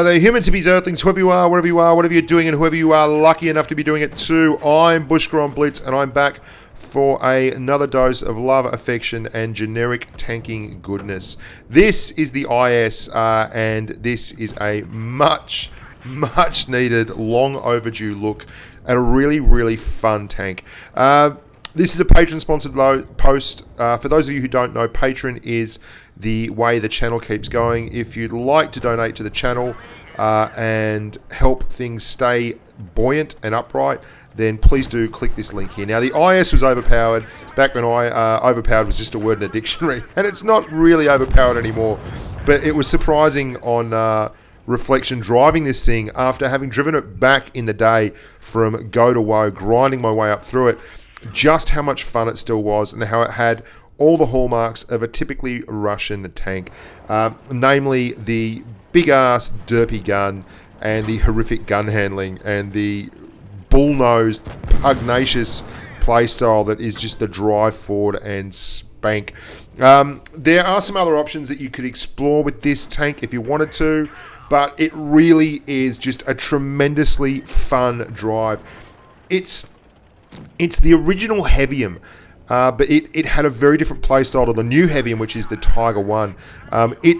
there, humans, hippies, earthlings, whoever you are, whatever you're doing, and whoever you are lucky enough to be doing it too. I'm Bushka on Blitz, and I'm back for another dose of love, affection, and generic tanking goodness. This is the IS, and this is a much needed, long overdue look at a really fun tank. This is a Patron-sponsored post. For those of you who don't know, Patron is the way the channel keeps going. If you'd like to donate to the channel and help things stay buoyant and upright, then please do click this link here. Now, the IS was overpowered back when overpowered was just a word in a dictionary, and it's not really overpowered anymore. But it was surprising on reflection driving this thing after having driven it back in the day from go to woe, grinding my way up through it, just how much fun it still was and how it had all the hallmarks of a typically Russian tank, namely the big-ass derpy gun and the horrific gun handling and the bull-nosed, pugnacious playstyle that is just the drive forward and spank. There are some other options that you could explore with this tank if you wanted to, but it really is just a tremendously fun drive. It's the original Heavium, but it had a very different playstyle to the new Heavium, which is the Tiger 1. It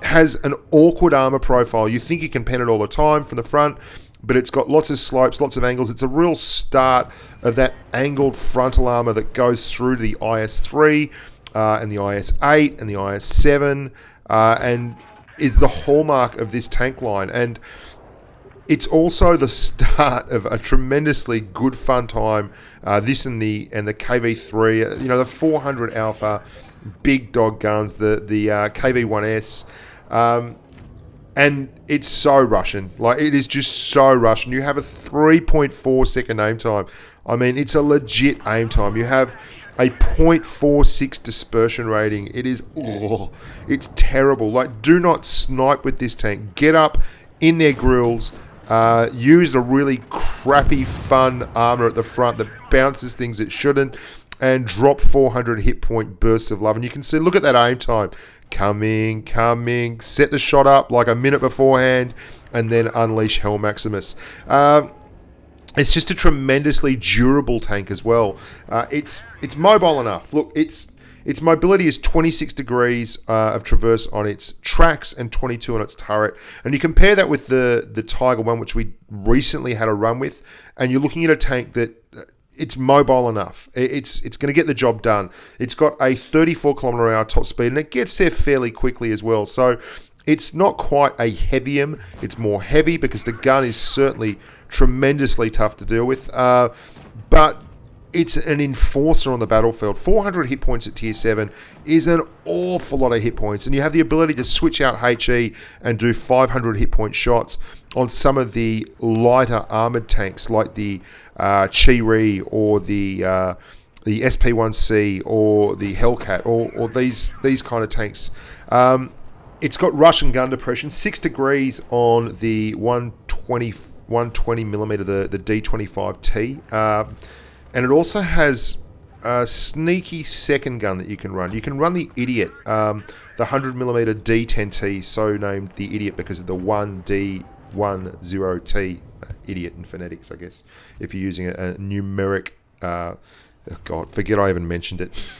has an awkward armour profile. You think you can pen it all the time from the front, but it's got lots of slopes, lots of angles. It's a real start of that angled frontal armour that goes through to the IS-3 and the IS-8 and the IS-7 and is the hallmark of this tank line. And it's also the start of a tremendously good fun time. This and the KV3, the 400 Alpha, big dog guns, the KV1S, and it's so Russian. Like, it is just so Russian. You have a 3.4 second aim time. I mean, it's a legit aim time. You have a 0.46 dispersion rating. It is, it's terrible. Like, do not snipe with this tank. Get up in their grills. Use a really crappy, fun armor at the front that bounces things it shouldn't, and drop 400 hit point bursts of love. And you can see, look at that aim time. Coming. Set the shot up like a minute beforehand, and then unleash Hell Maximus. It's just a tremendously durable tank as well. It's mobile enough. Look, its mobility is 26 degrees of traverse on its tracks and 22 on its turret. And you compare that with the Tiger 1, which we recently had a run with, and you're looking at a tank that it's mobile enough. It's going to get the job done. It's got a 34 km/h top speed, and it gets there fairly quickly as well. So it's not quite a Heavium. It's more heavy because the gun is certainly tremendously tough to deal with. But it's an enforcer on the battlefield. 400 hit points at tier 7 is an awful lot of hit points, and you have the ability to switch out HE and do 500 hit point shots on some of the lighter armored tanks like the Chi-Ri or the SP1C or the Hellcat or these kind of tanks. It's got Russian gun depression, 6 degrees on the 120 millimeter, the D25T. And it also has a sneaky second gun that you can run. You can run the Idiot, the 100mm D10T, so named the Idiot because of the 1D10T, Idiot in phonetics, I guess, if you're using a numeric... God, forget I even mentioned it.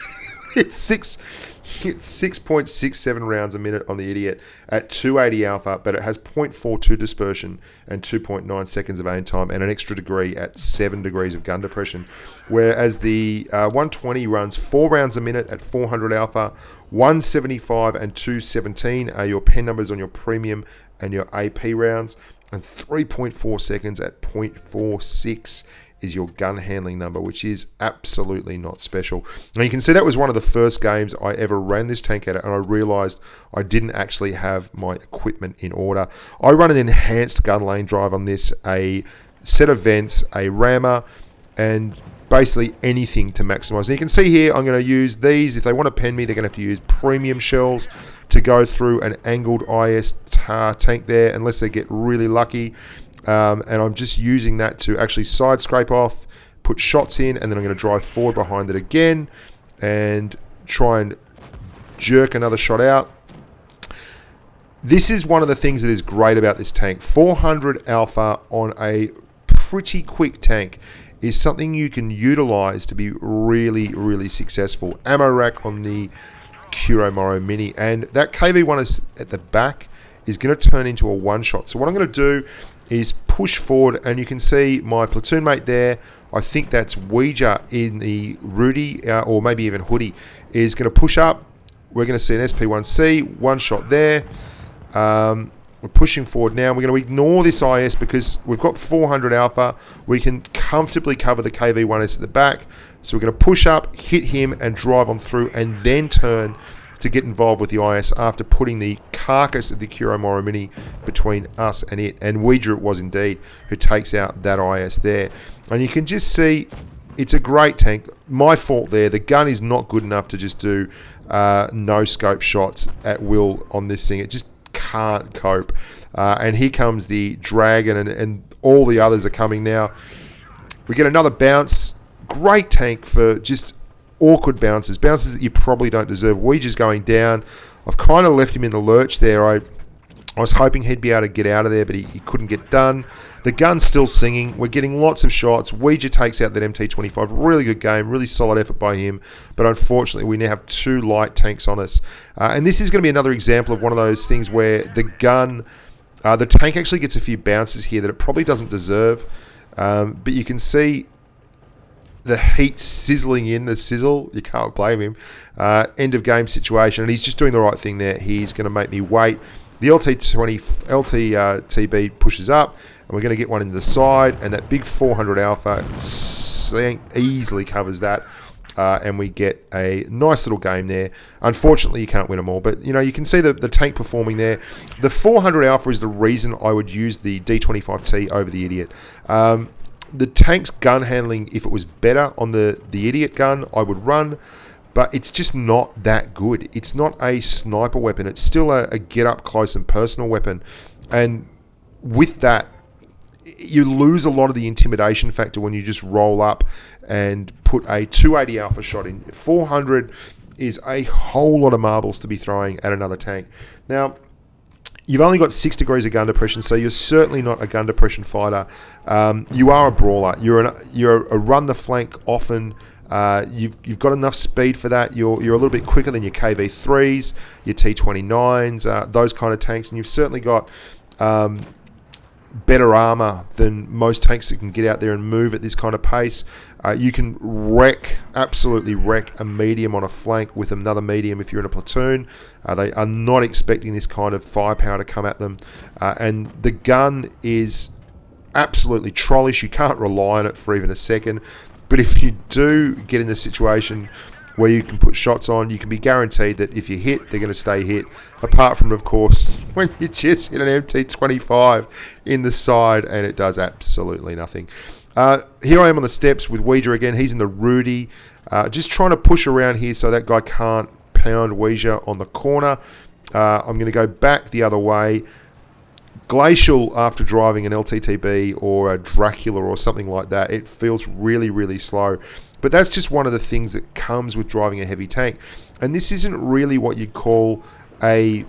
It's 6.67 rounds a minute on the Idiot at 280 alpha, but it has 0.42 dispersion and 2.9 seconds of aim time and an extra degree at 7 degrees of gun depression. Whereas the 120 runs 4 rounds a minute at 400 alpha, 175 and 217 are your pen numbers on your premium and your AP rounds, and 3.4 seconds at 0.46 is your gun handling number, which is absolutely not special. Now you can see that was one of the first games I ever ran this tank at, and I realized I didn't actually have my equipment in order. I run an enhanced gun lane drive on this, a set of vents, a rammer, and basically anything to maximize. And you can see here, I'm going to use these. If they want to pen me, they're going to have to use premium shells to go through an angled IS tank there, unless they get really lucky. And I'm just using that to actually side scrape off, put shots in, and then I'm going to drive forward behind it again and try and jerk another shot out. This is one of the things that is great about this tank. 400 alpha on a pretty quick tank is something you can utilize to be really, really successful. Ammo rack on the Kuromoro Mini, and that KV1 is at the back is going to turn into a one-shot. So what I'm going to do is push forward, and you can see my platoon mate there. I think that's Ouija in the Rudy, or maybe even Hoodie, is going to push up. We're going to see an SP1C, one shot there. We're pushing forward now. We're going to ignore this IS because we've got 400 alpha. We can comfortably cover the KV1S at the back. So we're going to push up, hit him, and drive on through, and then turn to get involved with the IS after putting the carcass of the Kuromoro Mini between us and it. And Ouija it was indeed who takes out that IS there. And you can just see it's a great tank. My fault there. The gun is not good enough to just do no scope shots at will on this thing. It just can't cope. And here comes the Dragon, and all the others are coming now. We get another bounce. Great tank for just awkward bounces that you probably don't deserve. Ouija's going down. I've kind of left him in the lurch there. I was hoping he'd be able to get out of there, but he couldn't get done. The gun's still singing. We're getting lots of shots. Ouija takes out that MT-25. Really good game. Really solid effort by him. But unfortunately, we now have two light tanks on us. And this is going to be another example of one of those things where the gun, the tank actually gets a few bounces here that it probably doesn't deserve. But you can see the heat sizzling in, the sizzle. You can't blame him. End of game situation. And he's just doing the right thing there. He's going to make me wait. The LTTB pushes up, and we're going to get one into the side, and that big 400 alpha easily covers that, and we get a nice little game there. Unfortunately, you can't win them all, but you know, you can see the tank performing there. The 400 alpha is the reason I would use the D25T over the Idiot. The tank's gun handling, if it was better on the Idiot gun, I would run. But it's just not that good. It's not a sniper weapon. It's still a get up close and personal weapon. And with that, you lose a lot of the intimidation factor when you just roll up and put a 280 alpha shot in. 400 is a whole lot of marbles to be throwing at another tank. Now, you've only got 6 degrees of gun depression, so you're certainly not a gun depression fighter. You are a brawler. You're a run the flank often. You've got enough speed for that. You're a little bit quicker than your KV3s, your T29s, those kind of tanks, and you've certainly got better armour than most tanks that can get out there and move at this kind of pace. You can absolutely wreck a medium on a flank with another medium if you're in a platoon. They are not expecting this kind of firepower to come at them, and the gun is absolutely trollish. You can't rely on it for even a second. But if you do get in a situation where you can put shots on, you can be guaranteed that if you hit, they're going to stay hit. Apart from, of course, when you just hit an MT-25 in the side and it does absolutely nothing. Here I am on the steps with Ouija again. He's in the Rudy. Just trying to push around here so that guy can't pound Ouija on the corner. I'm going to go back the other way. Glacial after driving an LTTB or a Dracula or something like that, it feels really, really slow. But that's just one of the things that comes with driving a heavy tank. And this isn't really what you'd call a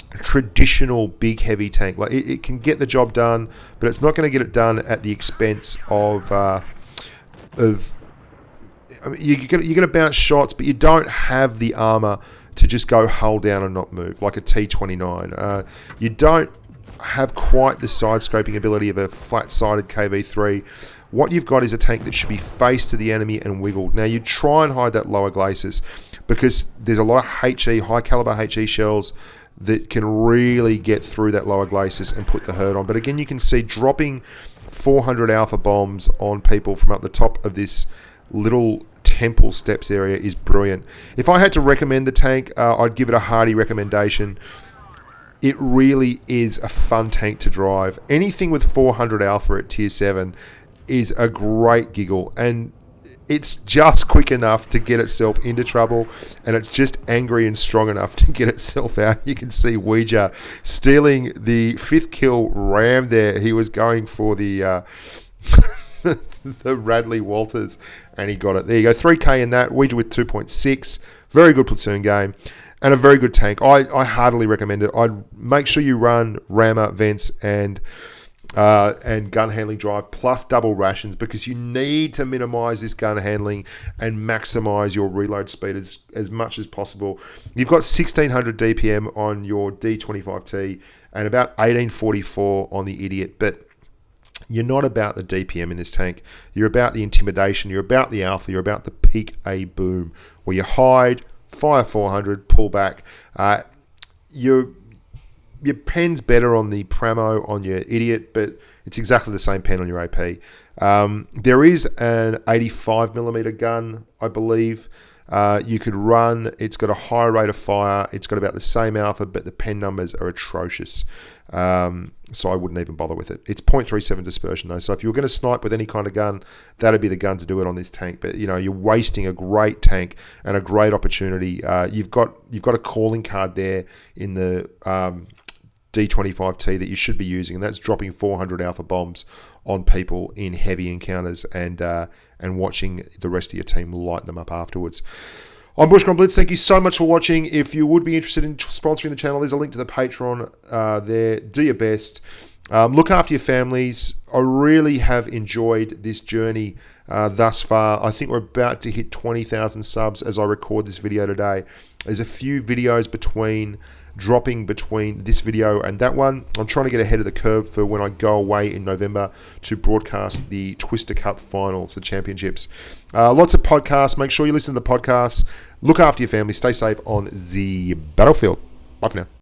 traditional big heavy tank. Like it can get the job done, but it's not going to get it done at the expense of I mean, you're going to bounce shots, but you don't have the armor to just go hull down and not move like a T29. You don't have quite the side scraping ability of a flat-sided KV3. What you've got is a tank that should be faced to the enemy and wiggled. Now you try and hide that lower glacis because there's a lot of HE, high caliber HE shells that can really get through that lower glacis and put the hurt on. But again, you can see dropping 400 alpha bombs on people from up the top of this little temple steps area is brilliant. If I had to recommend the tank, I'd give it a hearty recommendation. It really is a fun tank to drive. Anything with 400 alpha at tier 7 is a great giggle, and it's just quick enough to get itself into trouble, and it's just angry and strong enough to get itself out. You can see Ouija stealing the 5th kill ram there. He was going for the the Radley Walters, and he got it. There you go, 3k in that. Ouija with 2.6. Very good platoon game. and a very good tank. I heartily recommend it. I'd make sure you run rammer, vents, and gun handling drive plus double rations, because you need to minimize this gun handling and maximize your reload speed as much as possible. You've got 1600 DPM on your D25T and about 1844 on the Idiot, but you're not about the DPM in this tank. You're about the intimidation. You're about the alpha. You're about the peak A boom, where you hide, fire 400, pull back. Your pen's better on the Pramo on your Idiot, but it's exactly the same pen on your AP. There is an 85mm gun, I believe. You could run. It's got a higher rate of fire. It's got about the same alpha, but the pen numbers are atrocious. So I wouldn't even bother with it. It's 0.37 dispersion though. So if you were going to snipe with any kind of gun, that'd be the gun to do it on this tank. But you're wasting a great tank and a great opportunity. You've got a calling card there in the D25T that you should be using, and that's dropping 400 alpha bombs on people in heavy encounters and watching the rest of your team light them up afterwards. I'm Bushka on Blitz. Thank you so much for watching. If you would be interested in sponsoring the channel, there's a link to the Patreon there. Do your best. Look after your families. I really have enjoyed this journey thus far. I think we're about to hit 20,000 subs as I record this video today. There's a few videos dropping between this video and that one. I'm trying to get ahead of the curve for when I go away in November to broadcast the Twister Cup finals, the championships. Lots of podcasts. Make sure you listen to the podcasts. Look after your family. Stay safe on the battlefield. Bye for now.